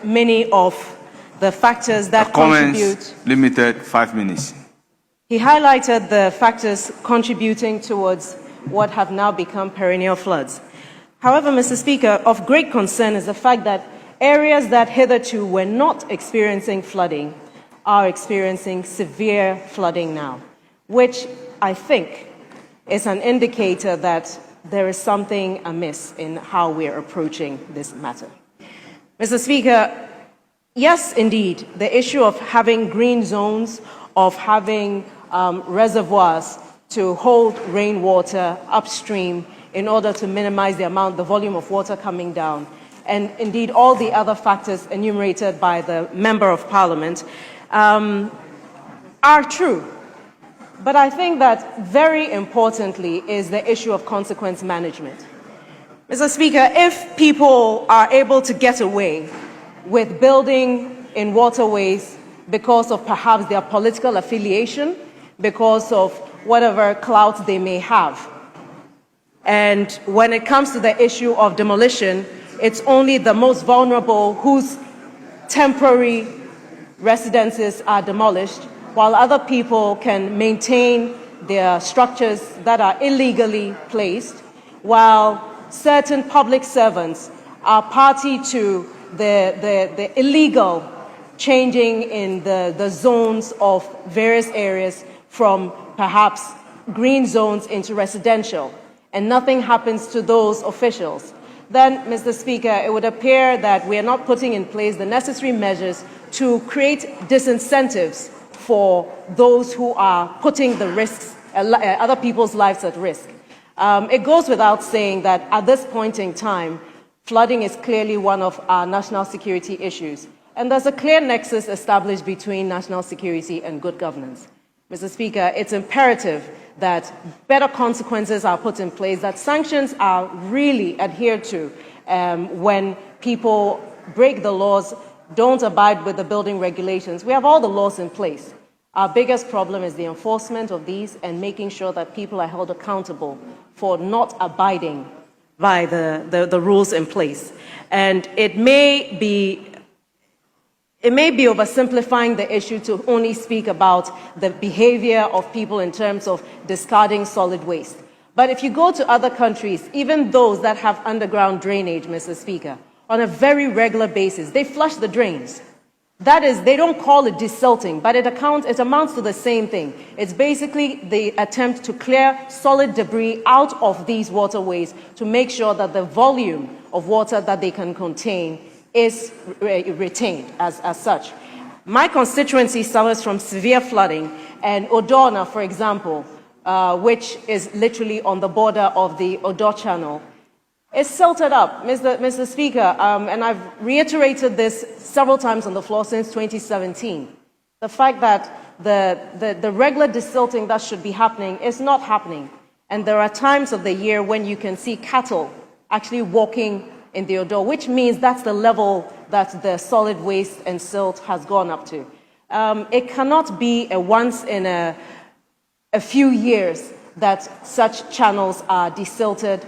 many of the factors that contribute. Limited 5 minutes. He highlighted the factors contributing towards what have now become perennial floods. However, Mr. Speaker, of great concern is the fact that areas that hitherto were not experiencing flooding are experiencing severe flooding now, which I think is an indicator that there is something amiss in how we are approaching this matter. Mr. Speaker, yes, indeed, the issue of having green zones, of having reservoirs to hold rainwater upstream in order to minimize the volume of water coming down, and indeed all the other factors enumerated by the Member of Parliament are true. But I think that very importantly is the issue of consequence management. Mr. Speaker, if people are able to get away with building in waterways because of perhaps their political affiliation, because of whatever clout they may have, and when it comes to the issue of demolition, it's only the most vulnerable whose temporary residences are demolished, while other people can maintain their structures that are illegally placed, while certain public servants are party to the illegal changing in the zones of various areas from perhaps green zones into residential, and nothing happens to those officials, then, Mr. Speaker, it would appear that we are not putting in place the necessary measures to create disincentives for those who are putting the risks, other people's lives at risk. It goes without saying that at this point in time, flooding is clearly one of our national security issues, and there's a clear nexus established between national security and good governance. Mr. Speaker, it's imperative that better consequences are put in place, that sanctions are really adhered to when people break the laws, don't abide with the building regulations. We have all the laws in place. Our biggest problem is the enforcement of these and making sure that people are held accountable for not abiding by the rules in place. And it may be oversimplifying the issue to only speak about the behavior of people in terms of discarding solid waste. But if you go to other countries, even those that have underground drainage, Mr. Speaker, on a very regular basis, they flush the drains. That is, they don't call it desilting, but it amounts to the same thing. It's basically the attempt to clear solid debris out of these waterways to make sure that the volume of water that they can contain is retained as such. My constituency suffers from severe flooding, and Odorna, for example, which is literally on the border of the Odo Channel, is silted up, Mr. Speaker, and I've reiterated this several times on the floor since 2017. The fact that the regular desilting that should be happening is not happening, and there are times of the year when you can see cattle actually walking in the Odo, which means that's the level that the solid waste and silt has gone up to. It cannot be a once in a few years that such channels are desilted.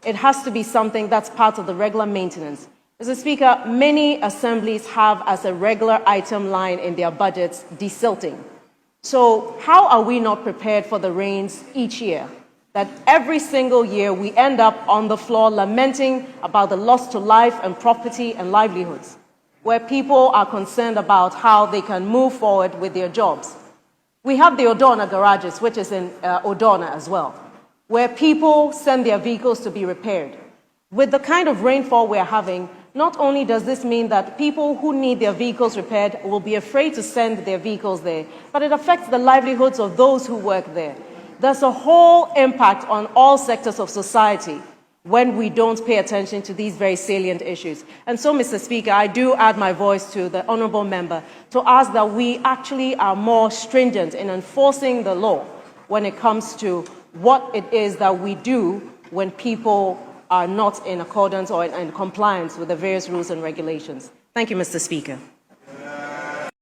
It has to be something that's part of the regular maintenance. Mr. Speaker, many assemblies have as a regular item line in their budgets desilting. So how are we not prepared for the rains each year? That every single year we end up on the floor lamenting about the loss to life and property and livelihoods, where people are concerned about how they can move forward with their jobs. We have the Odorna garages, which is in Odorna as well, where people send their vehicles to be repaired. With the kind of rainfall we're having, not only does this mean that people who need their vehicles repaired will be afraid to send their vehicles there, but it affects the livelihoods of those who work there. There's a whole impact on all sectors of society when we don't pay attention to these very salient issues. And so, Mr. Speaker, I do add my voice to the honourable member to ask that we actually are more stringent in enforcing the law when it comes to what it is that we do when people are not in accordance or in compliance with the various rules and regulations. Thank you, Mr. Speaker.